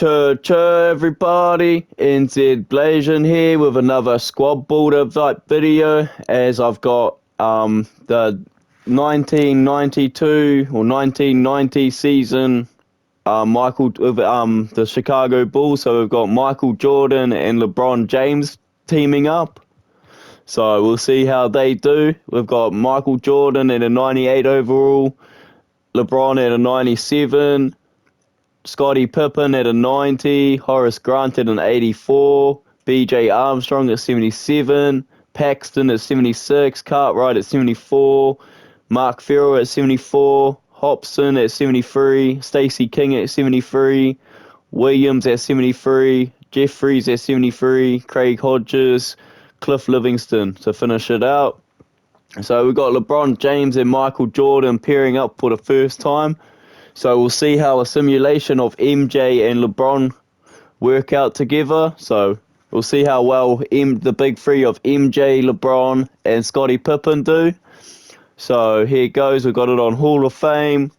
Everybody, NZ Blazing here with another squad builder type video, as I've got the 1992 or 1990 season Michael with the Chicago Bulls. So we've got Michael Jordan and LeBron James teaming up. So we'll see how they do. We've got Michael Jordan at a 98 overall, LeBron at a 97, Scottie Pippen at a 90, Horace Grant at an 84, BJ Armstrong at 77, Paxton at 76, Cartwright at 74, Mark Farrell at 74, Hobson at 73, Stacey King at 73, Williams at 73, Jeffries at 73, Craig Hodges, Cliff Livingston to finish it out. So we've got LeBron James and Michael Jordan pairing up for the first time. So we'll see how a simulation of MJ and LeBron work out together. So we'll see how well the big three of MJ, LeBron, and Scottie Pippen do. So here it goes. We've got it on Hall of Fame.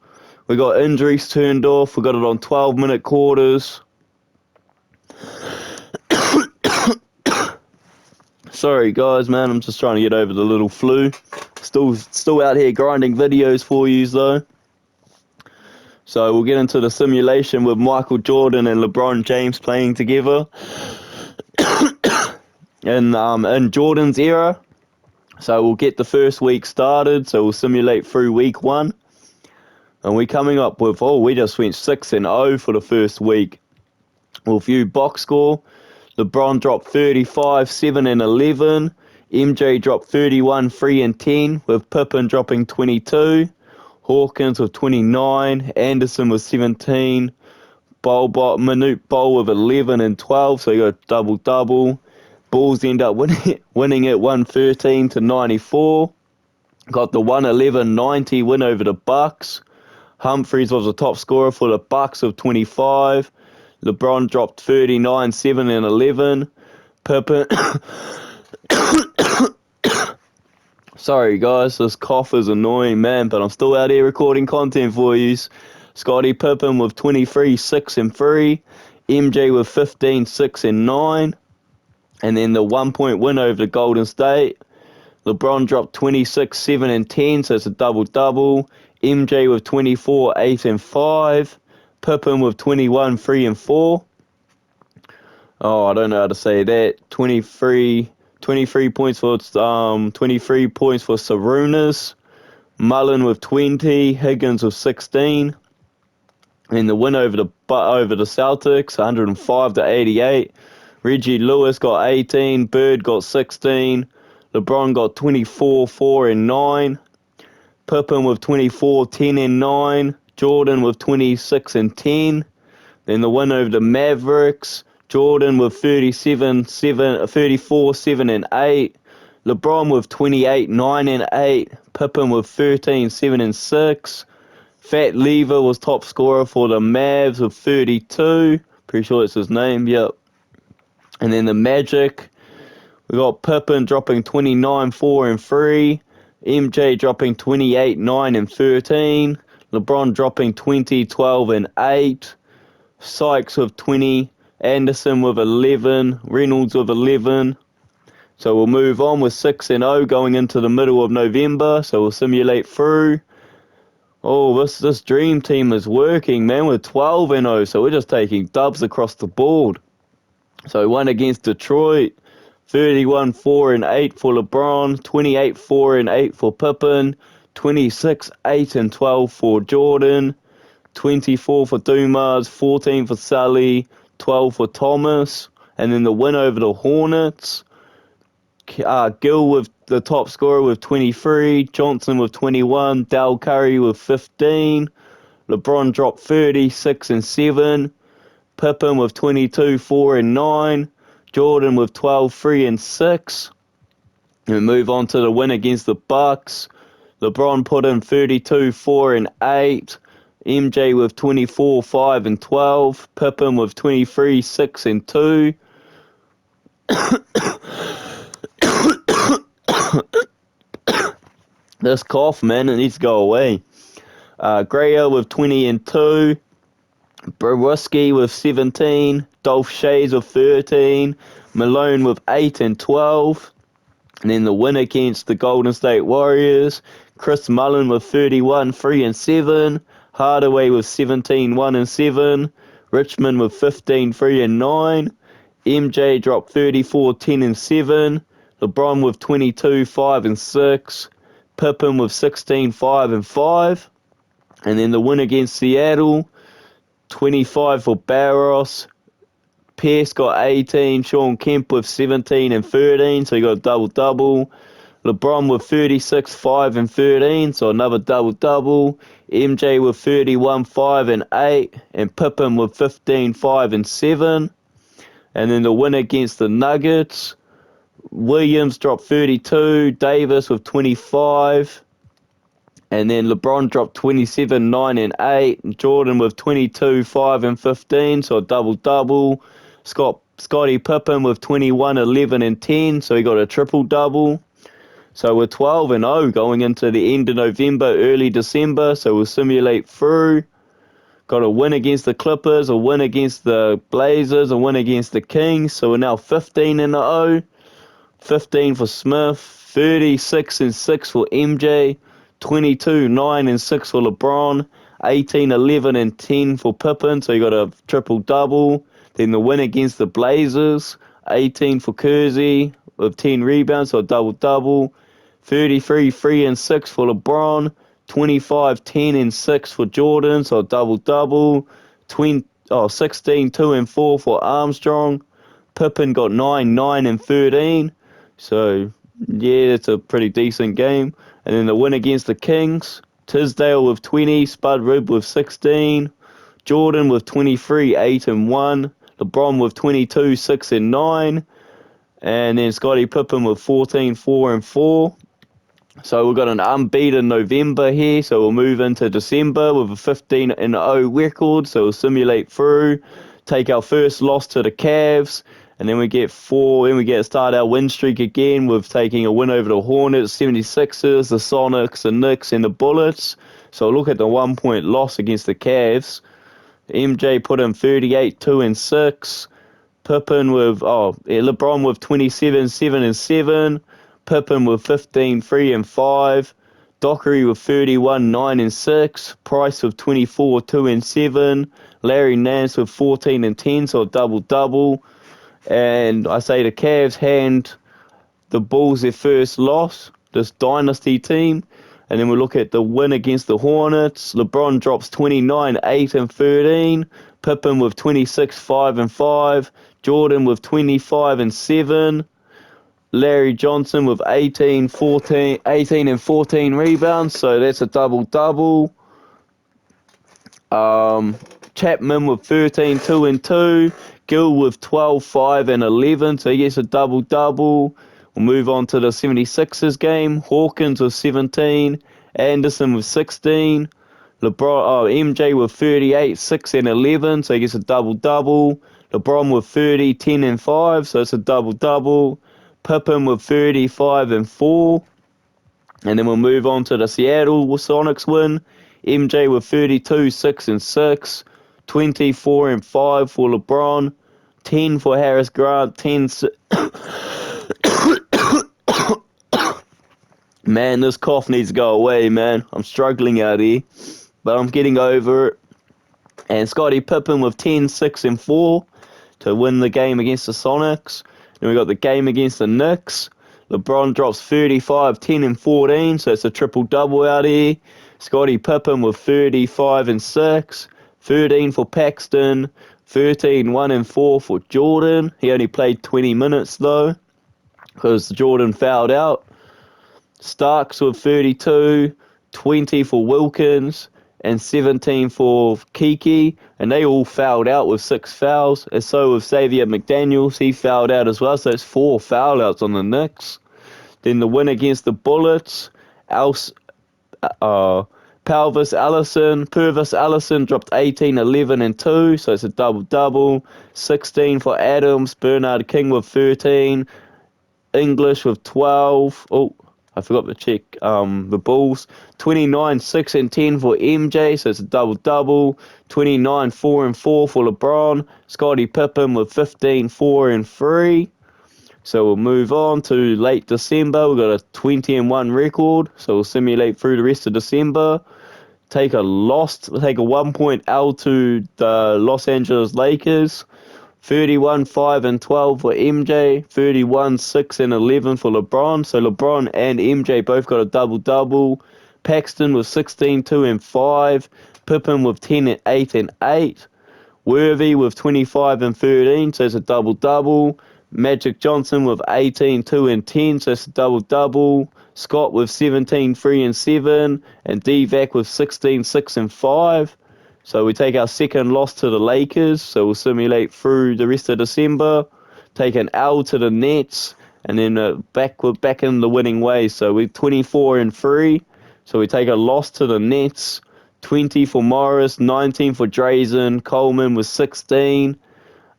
We got injuries turned off. We got it on 12-minute quarters. Sorry guys, man. I'm just trying to get over the little flu. Still out here grinding videos for you though. So we'll get into the simulation with Michael Jordan and LeBron James playing together in Jordan's era. So we'll get the first week started. So we'll simulate through week 1. And we're coming up with, we just went 6-0 for the first week. We'll view box score. LeBron dropped 35, 7 and 11. MJ dropped 31, 3 and 10, with Pippen dropping 22. Hawkins with 29, Anderson with 17, Manute Bol with 11 and 12, so you got double-double. Bulls end up winning it 113-94. Got the 111-90 win over the Bucks. Humphries was the top scorer for the Bucks with 25. LeBron dropped 39, 7 and 11. Pippen... Sorry guys, this cough is annoying, man, but I'm still out here recording content for you. Scottie Pippen with 23, 6 and 3. MJ with 15, 6 and 9. And then the 1-point win over the Golden State. LeBron dropped 26, 7 and 10, so it's a double-double. MJ with 24, 8 and 5. Pippen with 21, 3 and 4. Oh, I don't know how to say that. 23 points for Sarunas. Mullen with 20, Higgins with 16. And the win over the Celtics, 105-88. Reggie Lewis got 18, Bird got 16, LeBron got 24, 4 and 9. Pippen with 24, 10 and 9. Jordan with 26 and 10. Then the win over the Mavericks, Jordan with 34, 7 and 8. LeBron with 28, 9 and 8. Pippen with 13, 7 and 6. Fat Lever was top scorer for the Mavs with 32. Pretty sure it's his name, yep. And then the Magic, we got Pippen dropping 29, 4 and 3. MJ dropping 28, 9 and 13. LeBron dropping 20, 12 and 8. Sykes with 20. Anderson with 11, Reynolds with 11. So we'll move on with 6-0 going into the middle of November. So we'll simulate through. Oh, this dream team is working, man. We're 12-0, so we're just taking dubs across the board. So one against Detroit, 31, 4 and 8 for LeBron, 28, 4 and 8 for Pippen, 26, 8 and 12 for Jordan, 24 for Dumas, 14 for Sully, 12 for Thomas, and then the win over the Hornets. Gill with the top scorer with 23, Johnson with 21, Dal Curry with 15, LeBron dropped 30, 6 and 7, Pippen with 22, 4 and 9, Jordan with 12, 3 and 6. And we move on to the win against the Bucks. LeBron put in 32, 4 and 8. MJ with 24, 5 and 12. Pippen with 23, 6 and 2. This cough, man, it needs to go away. Greer with 20 and 2. Borowski with 17, Dolph Shays with 13, Malone with 8 and 12. And then the win against the Golden State Warriors, Chris Mullin with 31, 3 and 7, Hardaway with 17, 1 and 7, Richmond with 15, 3 and 9, MJ dropped 34, 10 and 7, LeBron with 22, 5 and 6, Pippen with 16, 5 and 5. And then the win against Seattle, 25 for Barros. Pierce got 18. Sean Kemp with 17 and 13, so he got a double-double. LeBron with 36, 5 and 13, so another double-double. MJ with 31, 5 and 8, and Pippen with 15, 5 and 7. And then the win against the Nuggets, Williams dropped 32, Davis with 25. And then LeBron dropped 27, 9 and 8. Jordan with 22, 5 and 15, so a double-double. Scottie Pippen with 21, 11 and 10, so he got a triple-double. So we're 12 and 0 going into the end of November, early December, so we'll simulate through. Got a win against the Clippers, a win against the Blazers, a win against the Kings, so we're now 15 and 0. 15 for Smith, 36 and 6 for MJ, 22, 9 and 6 for LeBron, 18, 11 and 10 for Pippen, so you got a triple-double. Then the win against the Blazers, 18 for Kersey with 10 rebounds, so a double-double. 33, 3 and 6 for LeBron, 25, 10 and 6 for Jordan, so a double-double. 16, 2 and 4 for Armstrong. Pippen got 9, 9 and 13. So, yeah, it's a pretty decent game. And then the win against the Kings, Tisdale with 20, Spud Rib with 16, Jordan with 23, 8 and 1, LeBron with 22, 6 and 9, and then Scottie Pippen with 14, 4 and 4. So we've got an unbeaten November here, so we'll move into December with a 15 and 0 record, so we'll simulate through, take our first loss to the Cavs, and then we get start our win streak again with taking a win over the Hornets, 76ers, the Sonics, the Knicks, and the Bullets. So look at the 1 point loss against the Cavs. MJ put in 38, 2 and 6. LeBron with 27, 7 and 7. Pippen with 15, 3 and 5. Dockery with 31, 9 and 6. Price with 24, 2 and 7. Larry Nance with 14 and 10, so a double-double. And I say the Cavs hand the Bulls their first loss, this dynasty team. And then we look at the win against the Hornets. LeBron drops 29, 8 and 13. Pippen with 26, 5 and 5. Jordan with 25 and 7. Larry Johnson with 18 and 14 rebounds, so that's a double-double. Chapman with 13, 2 and 2. Gill with 12, 5 and 11, so he gets a double-double. We'll move on to the 76ers game. Hawkins with 17. Anderson with 16. MJ with 38, 6 and 11, so he gets a double-double. LeBron with 30, 10 and 5, so it's a double-double. Pippen with 35 and 4. And then we'll move on to the Seattle Sonics win. MJ with 32, 6 and 6. 24 and 5 for LeBron. 10 for Harris Grant. 10. Man, this cough needs to go away, man. I'm struggling out here, but I'm getting over it. And Scottie Pippen with 10, 6 and 4 to win the game against the Sonics. Then we got the game against the Knicks. LeBron drops 35, 10 and 14, so it's a triple-double out here. Scottie Pippen with 35 and 6. 13 for Paxton. 13, 1 and 4 for Jordan. He only played 20 minutes, though, because Jordan fouled out. Starks with 32, 20 for Wilkins, and 17 for Kiki, and they all fouled out with 6 fouls, and so with Xavier McDaniels, he fouled out as well, so it's 4 foul outs on the Knicks. Then the win against the Bullets, Purvis Allison dropped 18, 11 and 2, so it's a double-double. 16 for Adams, Bernard King with 13, English with 12, I forgot to check the Bulls. 29, 6 and 10 for MJ, so it's a double-double. 29, 4 and 4 for LeBron. Scottie Pippen with 15, 4 and 3. So we'll move on to late December. We've got a 20 and 1 record, so we'll simulate through the rest of December. Take a 1-point L to the Los Angeles Lakers. 31, 5 and 12 for MJ. 31, 6 and 11 for LeBron. So LeBron and MJ both got a double-double. Paxton with 16, 2 and 5. Pippen with 10 and 8 and 8. Worthy with 25 and 13, so it's a double-double. Magic Johnson with 18, 2 and 10, so it's a double-double. Scott with 17, 3 and 7. And Divac with 16, 6 and 5. So we take our second loss to the Lakers, so we'll simulate through the rest of December. Take an L to the Nets, and then we're back in the winning way. So we're 24 and 3, so we take a loss to the Nets. 20 for Morris, 19 for Drazen, Coleman with 16,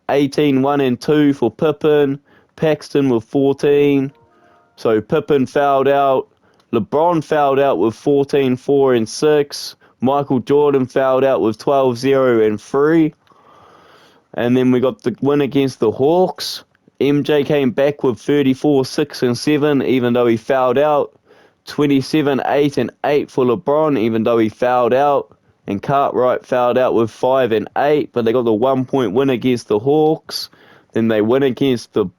18, 1 and 2 for Pippen, Paxton with 14. So Pippen fouled out, LeBron fouled out with 14, 4 and 6, Michael Jordan fouled out with 12, 0 and 3. And then we got the win against the Hawks. MJ came back with 34, 6 and 7, even though he fouled out. 27, 8 and 8 for LeBron, even though he fouled out. And Cartwright fouled out with 5 and 8, but they got the 1-point win against the Hawks. Then they win against the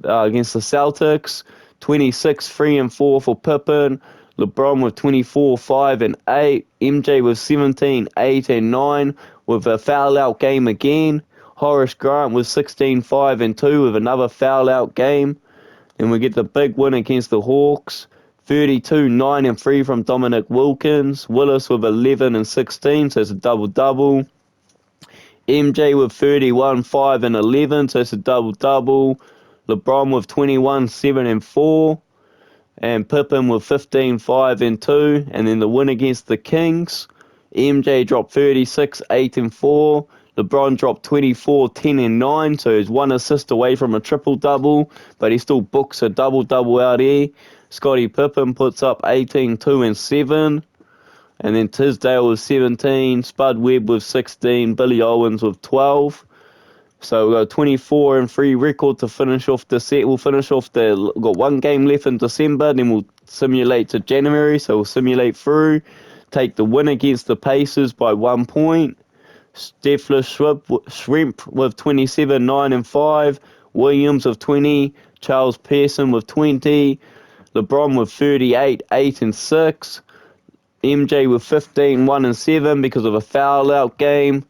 Celtics. 26, 3 and 4 for Pippen. LeBron with 24, 5 and 8. MJ with 17, 8 and 9 with a foul out game again. Horace Grant with 16, 5 and 2 with another foul out game. And we get the big win against the Hawks. 32, 9 and 3 from Dominic Wilkins. Willis with 11 and 16, so it's a double-double. MJ with 31, 5 and 11, so it's a double-double. LeBron with 21, 7 and 4. And Pippen with 15, 5 and 2. And then the win against the Kings. MJ dropped 36, 8 and 4. LeBron dropped 24, 10 and 9, so he's one assist away from a triple-double, but he still books a double-double out here. Scottie Pippen puts up 18, 2 and 7. And then Tisdale with 17, Spud Webb with 16, Billy Owens with 12. So we've got a 24 and 3 record to finish off the set. We'll finish off we've got one game left in December, then we'll simulate to January, so we'll simulate through. Take the win against the Pacers by 1 point. Steffler Shrimp with 27, 9 and 5. Williams with 20. Charles Pearson with 20. LeBron with 38, 8 and 6. MJ with 15, 1 and 7 because of a foul out game.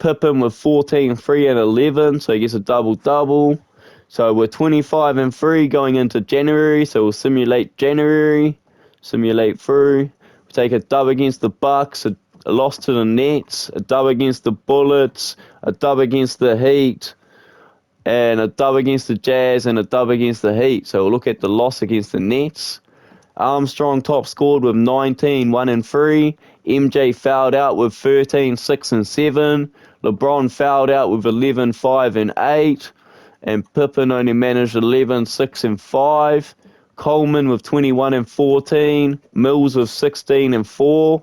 Pippen with 14, 3 and 11, so he gets a double-double. So we're 25 and 3 going into January, so we'll simulate January. Simulate through. We take a dub against the Bucks, a loss to the Nets, a dub against the Bullets, a dub against the Heat, and a dub against the Jazz, and a dub against the Heat. So we'll look at the loss against the Nets. Armstrong top scored with 19, 1 and 3. MJ fouled out with 13, 6 and 7. LeBron fouled out with 11, 5 and 8. And Pippen only managed 11, 6 and 5. Coleman with 21 and 14. Mills with 16 and 4.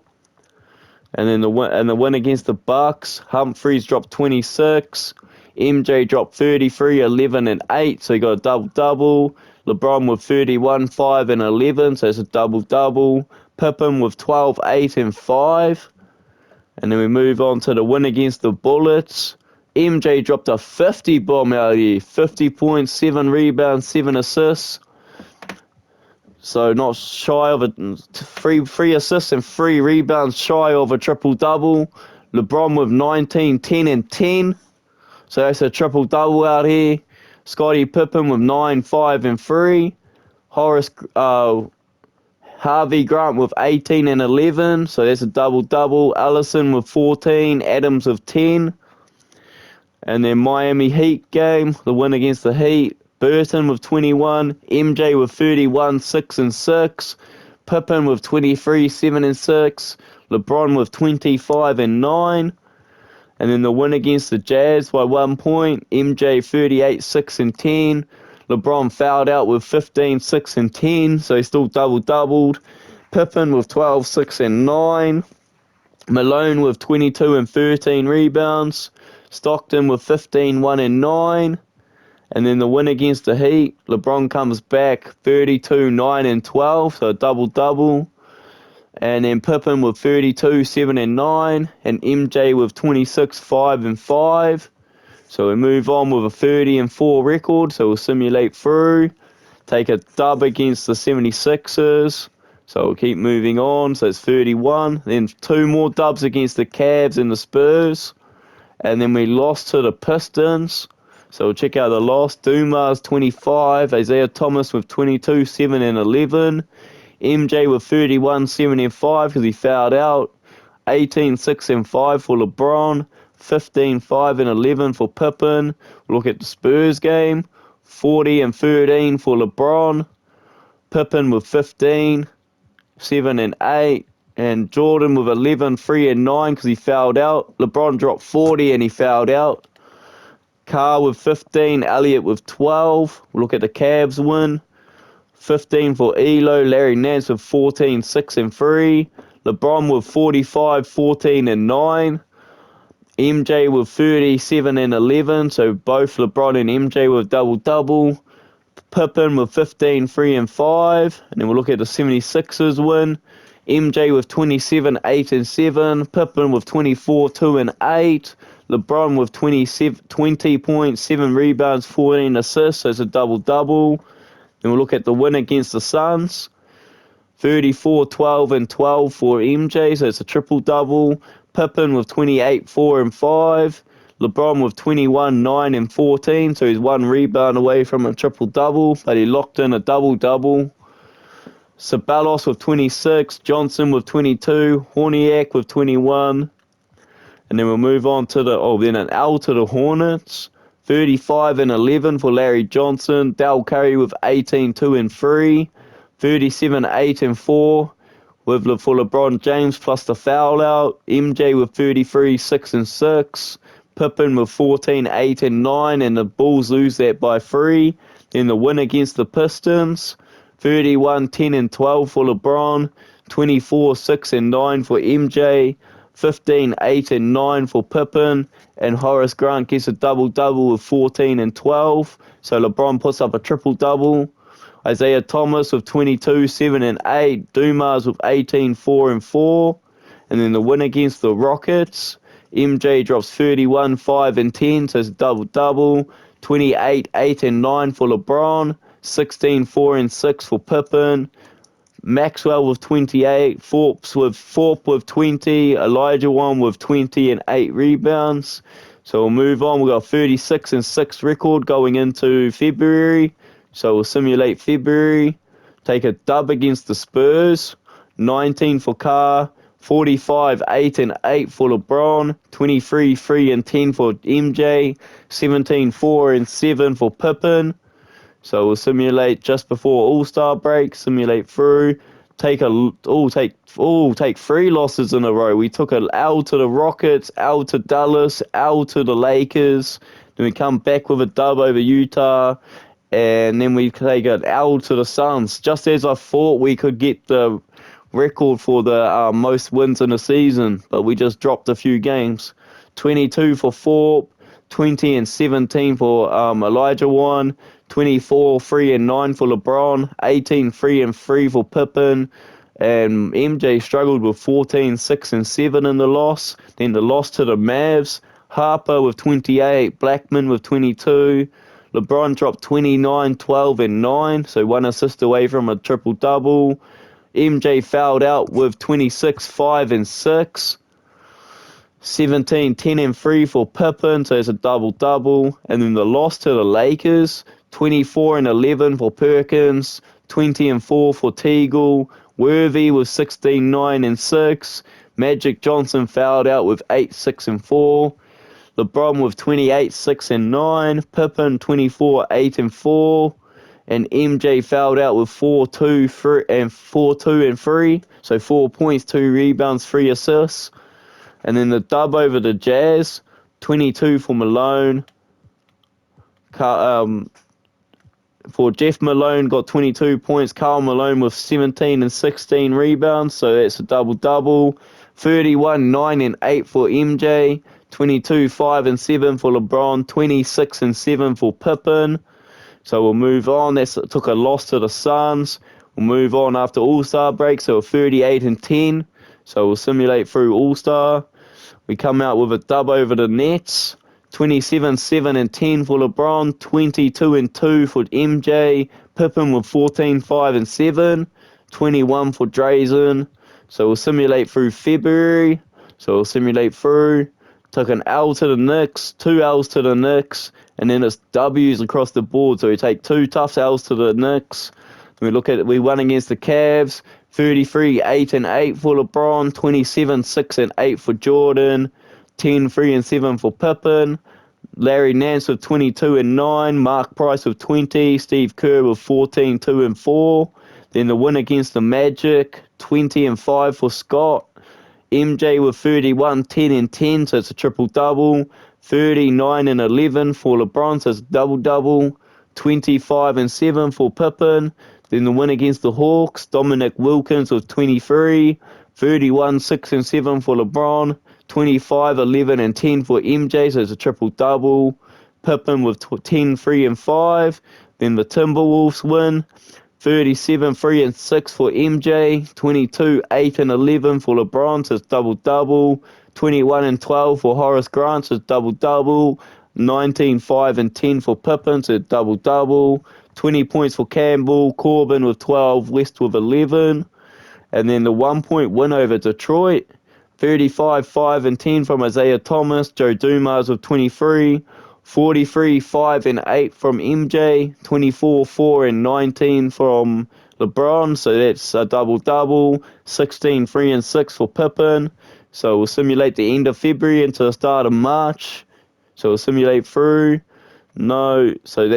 And then the win against the Bucks, Humphries dropped 26. MJ dropped 33, 11 and 8, so he got a double-double. LeBron with 31, 5 and 11, so it's a double-double. Pippen with 12, 8 and 5. And then we move on to the win against the Bullets. MJ dropped a 50 bomb out here, 50 points, 7 rebounds, 7 assists. So not shy of three assists and 3 rebounds shy of a triple-double. LeBron with 19, 10 and 10. So that's a triple-double out here. Scottie Pippen with 9, 5 and 3. Harvey Grant with 18 and 11. So that's a double-double. Allison with 14. Adams with 10. And then Miami Heat game, the win against the Heat. Burton with 21, MJ with 31, 6 and 6, Pippen with 23, 7 and 6, LeBron with 25 and 9, and then the win against the Jazz by 1 point, MJ 38, 6 and 10, LeBron fouled out with 15, 6, and 10, so he still double-doubled. Pippen with 12, 6, and 9. Malone with 22 and 13 rebounds. Stockton with 15, 1, and 9. And then the win against the Heat, LeBron comes back 32, 9, and 12, so a double-double. And then Pippen with 32, 7, and 9. And MJ with 26, 5, and 5. So we move on with a 30 and 4 record, so we'll simulate through. Take a dub against the 76ers. So we'll keep moving on. So it's 31. Then 2 more dubs against the Cavs and the Spurs. And then we lost to the Pistons. So we'll check out the loss. Dumas 25. Isaiah Thomas with 22, 7, and 11. MJ with 31, 7, and 5 because he fouled out. 18, 6, and 5 for LeBron. 15, 5, and 11 for Pippen. We'll look at the Spurs game. 40 and 13 for LeBron. Pippen with 15, 7, and 8. And Jordan with 11, 3, and 9 because he fouled out. LeBron dropped 40 and he fouled out. Carr with 15, Elliott with 12. We'll look at the Cavs win. 15 for Elo, Larry Nance with 14, 6, and 3. LeBron with 45, 14, and 9. MJ with 37 and 11, so both LeBron and MJ with double-double. Pippen with 15, 3, and 5. And then we'll look at the 76ers win. MJ with 27, 8, and 7. Pippen with 24, 2, and 8. LeBron with 20 points, 7 rebounds, 14 assists, so it's a double-double. Then we'll look at the win against the Suns. 34, 12, and 12 for MJ, so it's a triple-double. Pippen with 28, 4, and 5. LeBron with 21, 9, and 14, so he's 1 rebound away from a triple-double, but he locked in a double-double. Sabalos with 26, Johnson with 22, Horniak with 21. And then we'll move on to then an L to the Hornets. 35 and 11 for Larry Johnson. Del Curry with 18, 2, and 3. 37, 8, and 4 for LeBron James plus the foul out. MJ with 33, 6, and 6. Pippen with 14, 8, and 9, and the Bulls lose that by 3. Then the win against the Pistons. 31, 10, and 12 for LeBron. 24, 6, and 9 for MJ. 15, 8, and 9 for Pippen. And Horace Grant gets a double-double with 14 and 12. So LeBron puts up a triple-double. Isaiah Thomas with 22, 7, and 8. Dumas with 18, 4, and 4. And then the win against the Rockets. MJ drops 31, 5, and 10, so it's a double-double. 28, 8, and 9 for LeBron. 16, 4, and 6 for Pippen. Maxwell with 28. Thorpe with 20. Elijah Wan with 20 and 8 rebounds. So we'll move on. We've got a 36 and 6 record going into February. So we'll simulate February. Take a dub against the Spurs. 19 for Carr. 45, 8, and 8 for LeBron. 23, 3, and 10 for MJ. 17, 4, and 7 for Pippen. So we'll simulate just before All-Star break. Simulate through. Take 3 losses in a row. We took an L to the Rockets, L to Dallas, L to the Lakers. Then we come back with a dub over Utah. And then we take an L to the Suns. Just as I thought we could get the record for the most wins in a season, but we just dropped a few games. 22 for Thorpe, 20 and 17 for Elijah Wan, 24, 3, and 9 for LeBron, 18, 3, and 3 for Pippen, and MJ struggled with 14, 6, and 7 in the loss. Then the loss to the Mavs, Harper with 28, Blackman with 22, LeBron dropped 29, 12, and 9, so 1 assist away from a triple-double. MJ fouled out with 26, 5, and 6. 17, 10, and 3 for Pippen, so it's a double-double. And then the loss to the Lakers, 24 and 11 for Perkins, 20 and 4 for Teagle. Worthy was 16, 9, and 6. Magic Johnson fouled out with 8, 6, and 4. LeBron with 28, 6, and 9. Pippen 24, 8, and 4. And MJ fouled out with 4, 2, 3, and 4, 2, and 3. So 4 points, 2 rebounds, 3 assists. And then the dub over the Jazz, 22 for Malone. For Jeff Malone, got 22 points. Karl Malone with 17 and 16 rebounds, so that's a double-double. 31, 9 and 8 for MJ. 22, 5 and 7 for LeBron. 26 and 7 for Pippen. So we'll move on. That took a loss to the Suns. We'll move on after All-Star break, so 38 and 10. So we'll simulate through All-Star. We come out with a dub over the Nets. 27, 7 and 10 for LeBron. 22 and 2 for MJ. Pippen with 14, 5 and 7. 21 for Drazen. So we'll simulate through February. So we'll simulate through. Took an L to the Knicks, 2 L's to the Knicks, and then it's W's across the board. So we take 2 tough L's to the Knicks. We won against the Cavs, 33, 8 and 8 for LeBron, 27, 6 and 8 for Jordan, 10, 3 and 7 for Pippen, Larry Nance with 22 and 9, Mark Price with 20, Steve Kerr with 14, 2 and 4. Then the win against the Magic, 20 and 5 for Scott. MJ with 31, 10 and 10, so it's a triple-double. 39 and 11 for LeBron, so it's double-double. 25 and 7 for Pippen. Then the win against the Hawks, Dominic Wilkins with 23. 31, 6 and 7 for LeBron. 25, 11 and 10 for MJ, so it's a triple-double. Pippen with 10, 3 and 5. Then the Timberwolves win. 37, 3 and 6 for MJ, 22, 8 and 11 for LeBron, so it's double-double, 21 and 12 for Horace Grant, so it's double-double, 19, 5 and 10 for Pippen, so it's double-double, 20 points for Campbell, Corbin with 12, West with 11, and then the 1-point win over Detroit, 35, 5 and 10 from Isaiah Thomas, Joe Dumars with 23, 43, 5 and 8 from MJ, 24, 4 and 19 from LeBron, so that's a double-double, 16, 3 and 6 for Pippen. So we'll simulate the end of February into the start of March. So we'll simulate through. No, so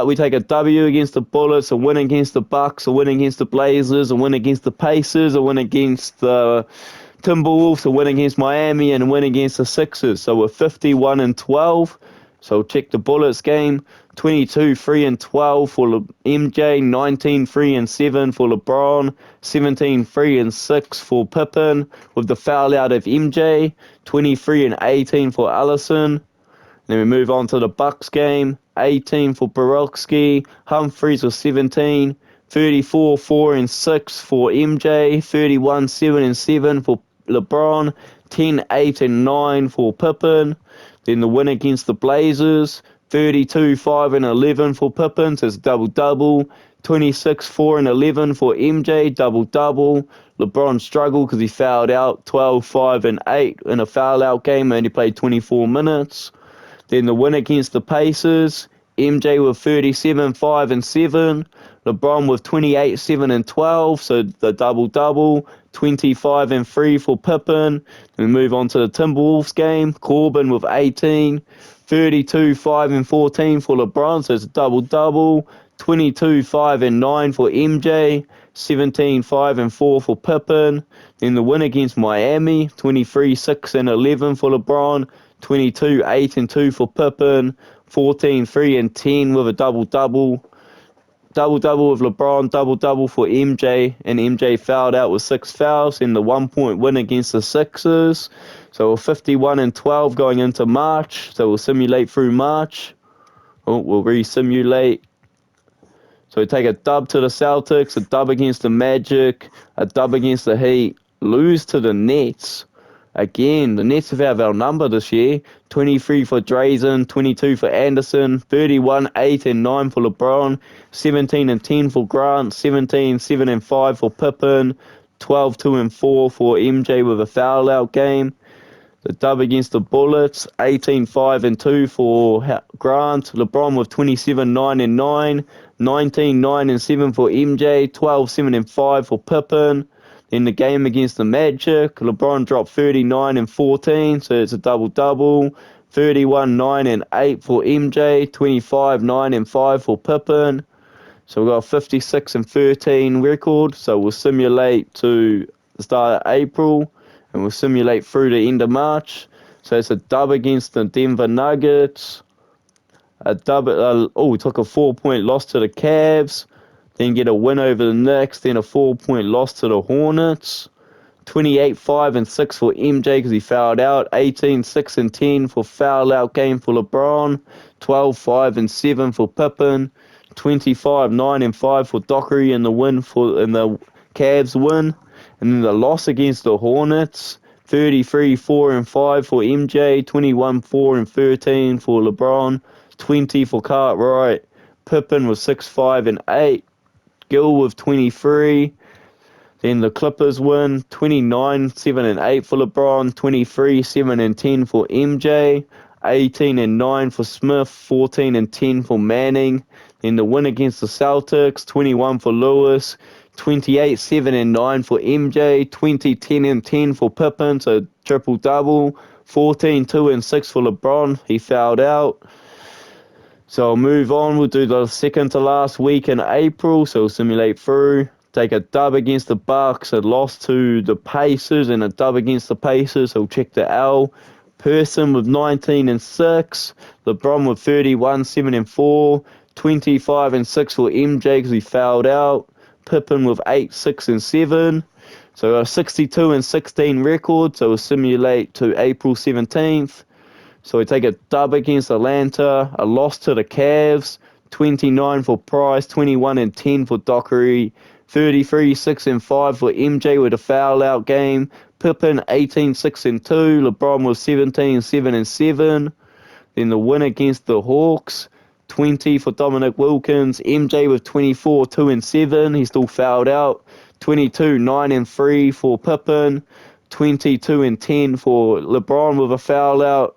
we take a W against the Bullets, a win against the Bucks, a win against the Blazers, a win against the Pacers, a win against the Timberwolves, a win against Miami, and a win against the Sixers. So we're 51 and 12. So check the Bullets game, 22, 3 and 12 for MJ, 19, 3 and 7 for LeBron, 17, 3 and 6 for Pippen, with the foul out of MJ, 23 and 18 for Allison. Then we move on to the Bucks game, 18 for Borowski, Humphries with 17, 34, 4 and 6 for MJ, 31, 7 and 7 for LeBron, 10, 8 and 9 for Pippen. Then the win against the Blazers, 32, 5 and 11 for Pippen, so it's double-double. 26, 4 and 11 for MJ, double-double. LeBron struggled because he fouled out, 12, 5 and 8 in a foul-out game, only played 24 minutes. Then the win against the Pacers, MJ with 37, 5 and 7. LeBron with 28, 7 and 12, so the double-double. 25 and 3 for Pippen. Then we move on to the Timberwolves game. Corbin with 18. 32, 5 and 14 for LeBron, so it's a double-double. 22, 5 and 9 for MJ. 17, 5 and 4 for Pippen. Then the win against Miami. 23, 6 and 11 for LeBron. 22, 8 and 2 for Pippen. 14, 3 and 10 with a double-double. Double-double with LeBron, double-double for MJ, and MJ fouled out with 6 fouls in the 1-point win against the Sixers. So we're 51 and 12 going into March. So we'll simulate through March. We'll re-simulate. So we take a dub to the Celtics, a dub against the Magic, a dub against the Heat, lose to the Nets. Again, the Nets have our number this year. 23 for Drazen, 22 for Anderson, 31, 8 and 9 for LeBron, 17 and 10 for Grant, 17, 7 and 5 for Pippen, 12, 2 and 4 for MJ with a foul-out game. The dub against the Bullets, 18, 5 and 2 for Grant, LeBron with 27, 9 and 9, 19, 9 and 7 for MJ, 12, 7 and 5 for Pippen. In the game against the Magic, LeBron dropped 39 and 14, so it's a double-double. 31, 9 and 8 for MJ, 25, 9 and 5 for Pippen. So we've got a 56 and 13 record, so we'll simulate to the start of April, and we'll simulate through the end of March. So it's a dub against the Denver Nuggets, Took a 4-point loss to the Cavs, then get a win over the Knicks, then a 4-point loss to the Hornets. 28-5-6 for MJ because he fouled out. 18-6-10 for foul out game for LeBron. 12-5-7 for Pippen. 25-9-5 for Dockery in the Cavs win. And then the loss against the Hornets. 33-4-5 for MJ. 21-4-13 for LeBron. 20 for Cartwright. Pippen was 6-5-8. Gill with 23. Then the Clippers win 29-7-8 for LeBron, 23-7-10 for MJ, 18-9 for Smith, 14-10 for Manning. Then the win against the Celtics, 21 for Lewis, 28-7-9 for MJ, 20-10-10 for Pippen, so triple double, 14-2-6 for LeBron. He fouled out. So I'll move on. We'll do the second to last week in April. So we'll simulate through. Take a dub against the Bucks, a loss to the Pacers, and a dub against the Pacers. So we'll check the L. Person with 19-6. LeBron with 31-7-4. 25-6 for MJ because he fouled out. Pippen with 8-6-7. So a 62-16 record. So we'll simulate to April 17th. So we take a dub against Atlanta, a loss to the Cavs, 29 for Price, 21-10 for Dockery, 33-6-5 for MJ with a foul out game, Pippen 18-6-2, LeBron was 17-7-7. Then the win against the Hawks, 20 for Dominic Wilkins, MJ with 24-2-7, he still fouled out, 22-9-3 for Pippen, 22-10 for LeBron with a foul out.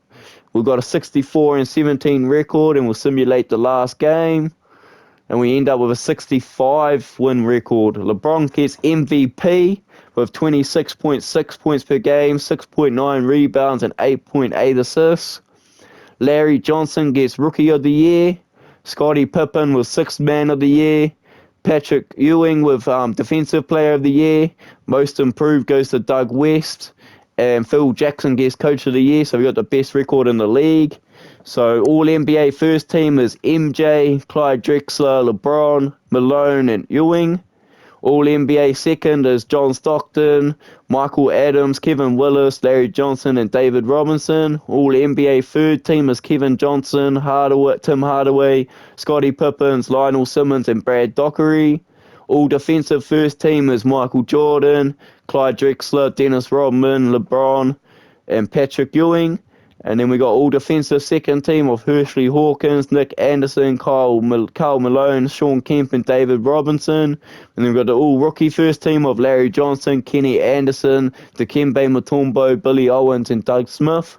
We've got a 64-17 record, and we'll simulate the last game, and we end up with a 65 win record. LeBron gets MVP with 26.6 points per game, 6.9 rebounds, and 8.8 assists. Larry Johnson gets Rookie of the Year. Scottie Pippen was Sixth Man of the Year. Patrick Ewing with Defensive Player of the Year. Most Improved goes to Doug West. And Phil Jackson gets Coach of the Year, so we got the best record in the league. So All-NBA first team is MJ, Clyde Drexler, LeBron, Malone, and Ewing. All-NBA second is John Stockton, Michael Adams, Kevin Willis, Larry Johnson, and David Robinson. All-NBA third team is Kevin Johnson, Tim Hardaway, Scottie Pippen, Lionel Simmons, and Brad Dockery. All-defensive first team is Michael Jordan, Clyde Drexler, Dennis Rodman, LeBron, and Patrick Ewing. And then we got all-defensive second team of Hershey Hawkins, Nick Anderson, Karl Malone, Sean Kemp, and David Robinson. And then we've got the all-rookie first team of Larry Johnson, Kenny Anderson, Dikembe Mutombo, Billy Owens, and Doug Smith.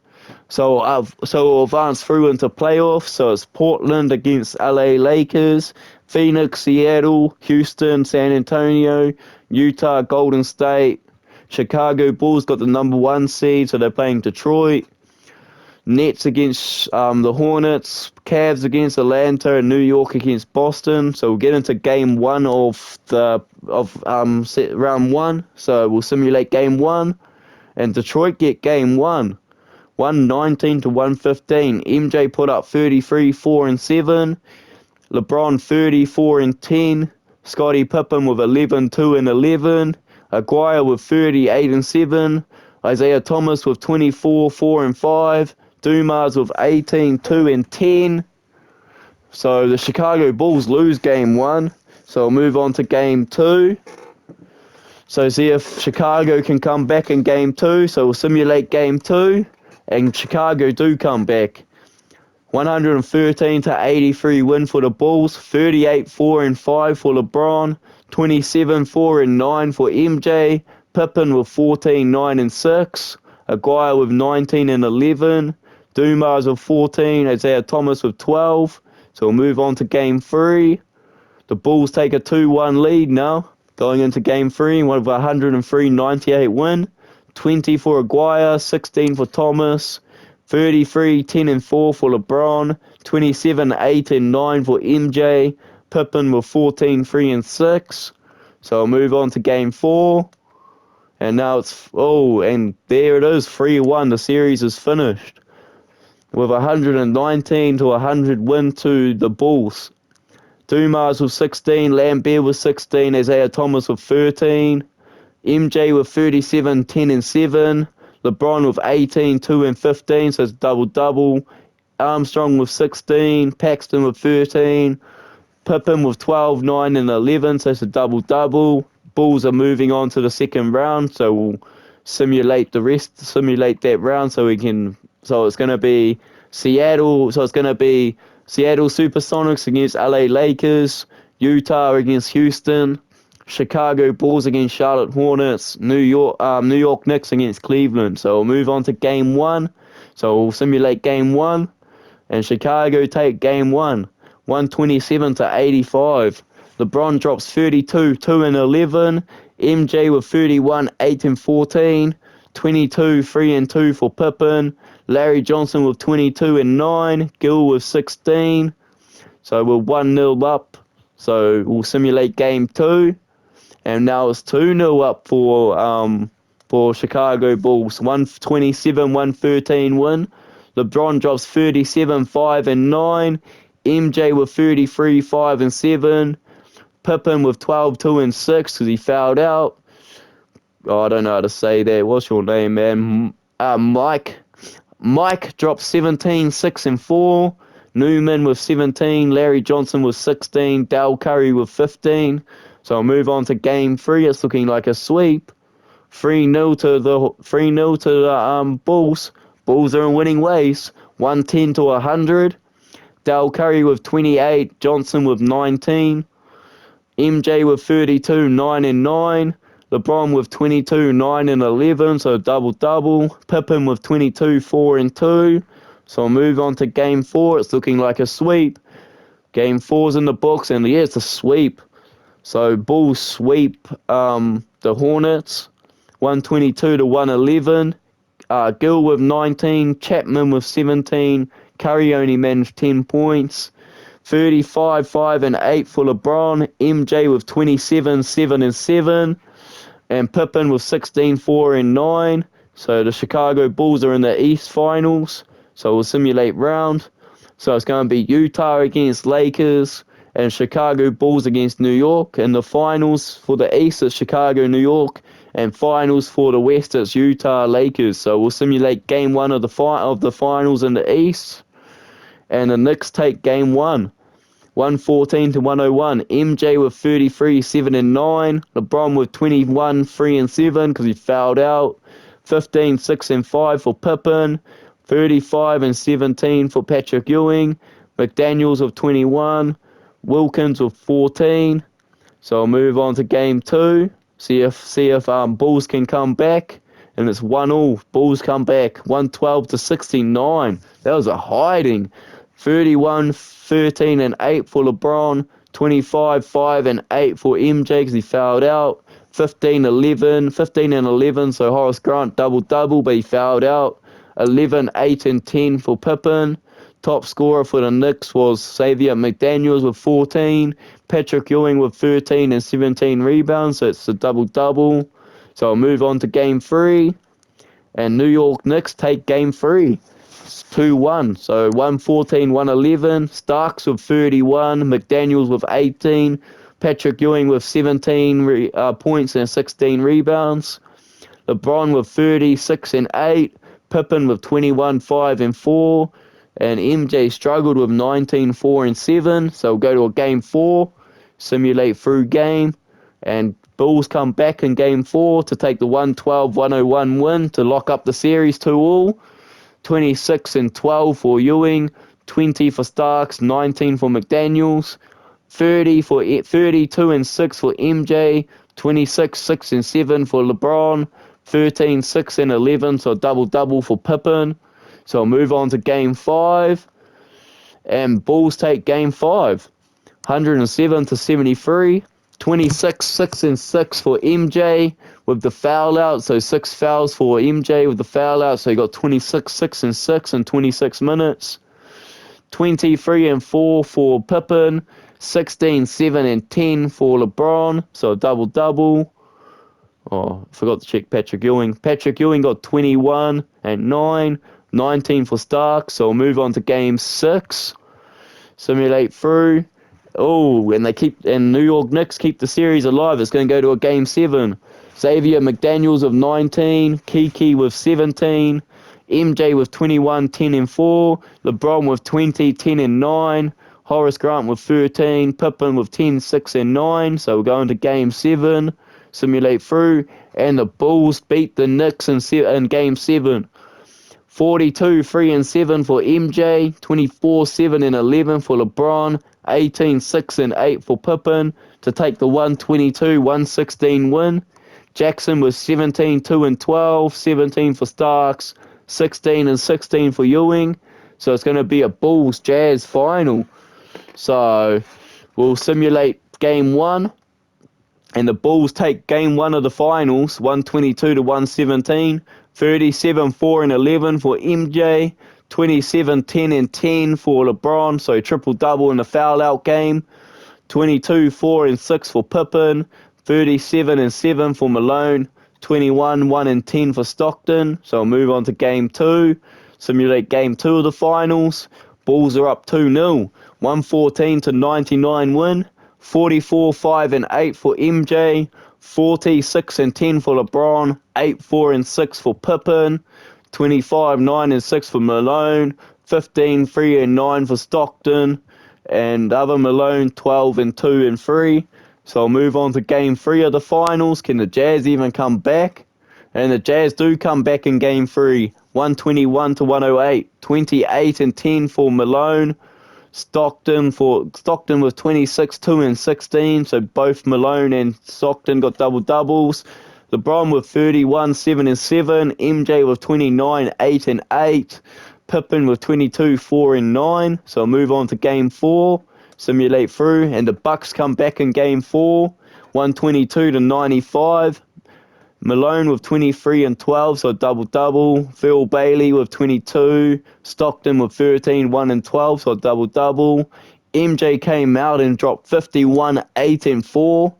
So we'll advance through into playoffs. So it's Portland against LA Lakers, Phoenix, Seattle, Houston, San Antonio, Utah, Golden State. Chicago Bulls got the number 1 seed, so they're playing Detroit. Nets against the Hornets, Cavs against Atlanta, and New York against Boston. So we'll get into game 1 of round 1. So we'll simulate game 1, and Detroit get game 1. 119-115. MJ put up 33, 4 and 7. LeBron 34 and 10. Scottie Pippen with 11, 2 and 11. Aguirre with 38 and 7. Isaiah Thomas with 24, 4 and 5. Dumas with 18, 2 and 10. So the Chicago Bulls lose game 1. So we'll move on to game 2. So see if Chicago can come back in game 2. So we'll simulate game 2. And Chicago do come back. 113-83 win for the Bulls. 38, 4 and 5 for LeBron. 27, 4 and 9 for MJ. Pippen with 14, 9 and 6. Aguirre with 19 and 11. Dumas with 14. Isaiah Thomas with 12. So we'll move on to game 3. The Bulls take a 2-1 lead now. Going into game 3 with a 103-98 win. 20 for Aguirre, 16 for Thomas, 33, 10 and 4 for LeBron, 27, 8 and 9 for MJ, Pippen with 14, 3 and 6. So I'll move on to game 4. And now and there it is, 3-1. The series is finished. with 119 to 100 win to the Bulls. Dumas with 16, Lambert with 16, Isaiah Thomas with 13, MJ with 37, 10 and 7, LeBron with 18, 2 and 15, so it's double-double, Armstrong with 16, Paxton with 13, Pippen with 12, 9 and 11, so it's a double-double. Bulls are moving on to the second round, so we'll simulate that round so it's going to be Seattle Supersonics against LA Lakers, Utah against Houston, Chicago Bulls against Charlotte Hornets, New York Knicks against Cleveland. So we'll move on to game one. So we'll simulate game one, and Chicago take game one, 127 to 85. LeBron drops 32, 2 and 11. MJ with 31, 8 and 14. 22, 3 and 2 for Pippen. Larry Johnson with 22 and 9. Gill with 16. So we're 1-0 up. So we'll simulate game two. And now it's 2-0 up for Chicago Bulls. 127, 113 win. LeBron drops 37, 5 and 9. MJ with 33, 5 and 7. Pippen with 12, 2 and 6 because he fouled out. Oh, I don't know how to say that. What's your name, man? Mike. Mike dropped 17, 6 and 4. Newman with 17. Larry Johnson with 16. Dal Curry with 15. So I'll move on to game three. It's looking like a sweep. 3-0 to the Bulls. Bulls are in winning ways. 110 to 100. Dal Curry with 28. Johnson with 19. MJ with 32, 9 and 9. LeBron with 22, 9 and 11, so double-double. Pippen with 22, 4 and 2. So I'll move on to game four. It's looking like a sweep. Game four's in the books, and yeah, it's a sweep. So Bulls sweep the Hornets, 122 to 111. Gill with 19, Chapman with 17. Curry only managed 10 points. 35, 5 and 8 for LeBron. MJ with 27, 7 and 7. And Pippen with 16, 4 and 9. So the Chicago Bulls are in the East Finals. So we'll simulate round. So it's going to be Utah against Lakers and Chicago Bulls against New York. And the finals for the East is Chicago, New York. And finals for the West is Utah Lakers. So we'll simulate game one of the finals in the East. And the Knicks take game one, 114 to 101. MJ with 33, 7 and 9. LeBron with 21, 3 and 7 because he fouled out. 15, 6 and 5 for Pippen. 35 and 17 for Patrick Ewing. McDaniels with 21. Wilkins with 14. So I'll move on to game two. See if Bulls can come back. And it's 1-1. Bulls come back, 112 to 69. That was a hiding. 31, 13 and 8 for LeBron. 25, 5 and 8 for MJ because he fouled out. 15 and 11. So Horace Grant double-double, but he fouled out. 11, 8 and 10 for Pippen. Top scorer for the Knicks was Xavier McDaniels with 14. Patrick Ewing with 13 and 17 rebounds. So it's a double-double. So I'll move on to game three. And New York Knicks take game three. It's 2-1. So 114, 111. Starks with 31. McDaniels with 18. Patrick Ewing with 17 points and 16 rebounds. LeBron with 36 and 8. Pippen with 21, 5 and 4. And MJ struggled with 19, 4 and 7. So we'll go to a game four. Simulate through game. And Bulls come back in game four to take the 112-101 win to lock up the series 2-2. 26 and 12 for Ewing, 20 for Starks, 19 for McDaniels, 32 and 6 for MJ, 26, 6 and 7 for LeBron, 13, 6 and 11, so double-double for Pippen. So I'll move on to game five. And Bulls take game five, 107 to 73. 26, 6 and 6 for MJ with the foul out. So 6 fouls for MJ with the foul out. So he got 26, 6 and 6 in 26 minutes. 23 and 4 for Pippen. 16, 7 and 10 for LeBron. So a double-double. Oh, I forgot to check Patrick Ewing. Patrick Ewing got 21 and 9. 19 for Starks. So we'll move on to game 6. Simulate through. Oh, and New York Knicks keep the series alive. It's going to go to a game 7. Xavier McDaniels with 19, Kiki with 17, MJ with 21, 10 and 4, LeBron with 20, 10 and 9, Horace Grant with 13, Pippen with 10, 6 and 9. So we're going to game 7, simulate through, and the Bulls beat the Knicks in game 7. 42, 3 and 7 for MJ, 24, 7 and 11 for LeBron, 18, 6 and 8 for Pippen to take the 122, 116 win. Jackson was 17, 2 and 12, 17 for Starks, 16 and 16 for Ewing. So it's going to be a Bulls Jazz final. So we'll simulate game 1. And the Bulls take game 1 of the finals, 122 to 117, 37, 4 and 11 for MJ, 27, 10 and 10 for LeBron, so triple-double in the foul-out game, 22, 4 and 6 for Pippen, 37 and 7 for Malone, 21, 1 and 10 for Stockton. So I'll move on to game 2, simulate game 2 of the finals. Bulls are up 2-0, 114 to 99 win. 44, 5 and 8 for MJ, 40, 6 and 10 for LeBron, 8, 4 and 6 for Pippen, 25, 9 and 6 for Malone, 15, 3 and 9 for Stockton, and other Malone 12 and 2 and 3. So I'll move on to game 3 of the finals. Can the Jazz even come back? And the Jazz do come back in game 3, 121 to 108, 28 and 10 for Malone. Stockton with 26, 2 and 16. So both Malone and Stockton got double doubles. LeBron with 31, 7 and 7. MJ with 29, 8 and 8. Pippen with 22, 4 and 9. So I'll move on to game 4. Simulate through, and the Bucks come back in game 4, 122 to 95. Malone with 23 and 12, so double-double. Phil Bailey with 22. Stockton with 13, 1 and 12, so double-double. MJ came out and dropped 51, 8 and 4.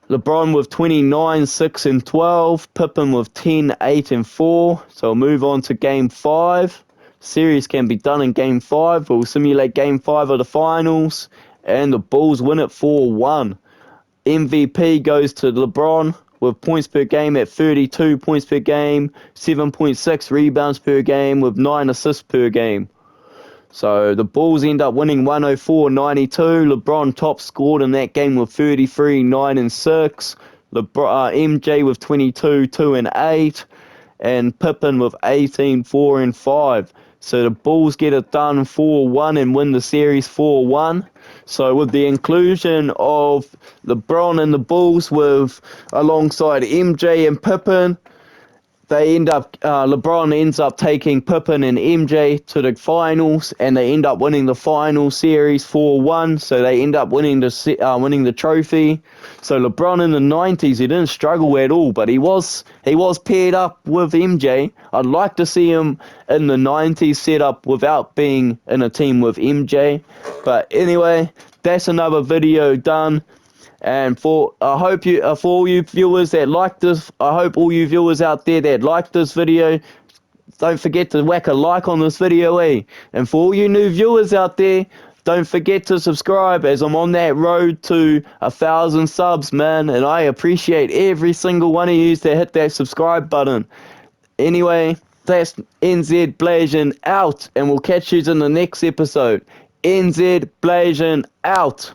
LeBron with 29, 6 and 12. Pippen with 10, 8 and 4. So I'll move on to game 5. Series can be done in game 5. We'll simulate game 5 of the finals, and the Bulls win it 4-1. MVP goes to LeBron with points per game at 32 points per game, 7.6 rebounds per game with 9 assists per game. So the Bulls end up winning 104-92. LeBron top scored in that game with 33, 9 and 6. MJ with 22, 2 and 8. And Pippen with 18, 4 and 5. So the Bulls get it done 4-1 and win the series 4-1. So with the inclusion of LeBron and the Bulls alongside MJ and Pippen, LeBron ends up taking Pippen and MJ to the finals, and they end up winning the final series 4-1. So they end up winning the trophy. So LeBron in the 90s, he didn't struggle at all, but he was paired up with MJ. I'd like to see him in the 90s set up without being in a team with MJ. But anyway, that's another video done. And for all you viewers that like this, I hope all you viewers out there that like this video, don't forget to whack a like on this video, eh? And for all you new viewers out there, don't forget to subscribe, as I'm on that road to 1,000 subs, man. And I appreciate every single one of you that hit that subscribe button. Anyway, that's NZ Blazin out, and we'll catch you in the next episode. NZ Blazin out.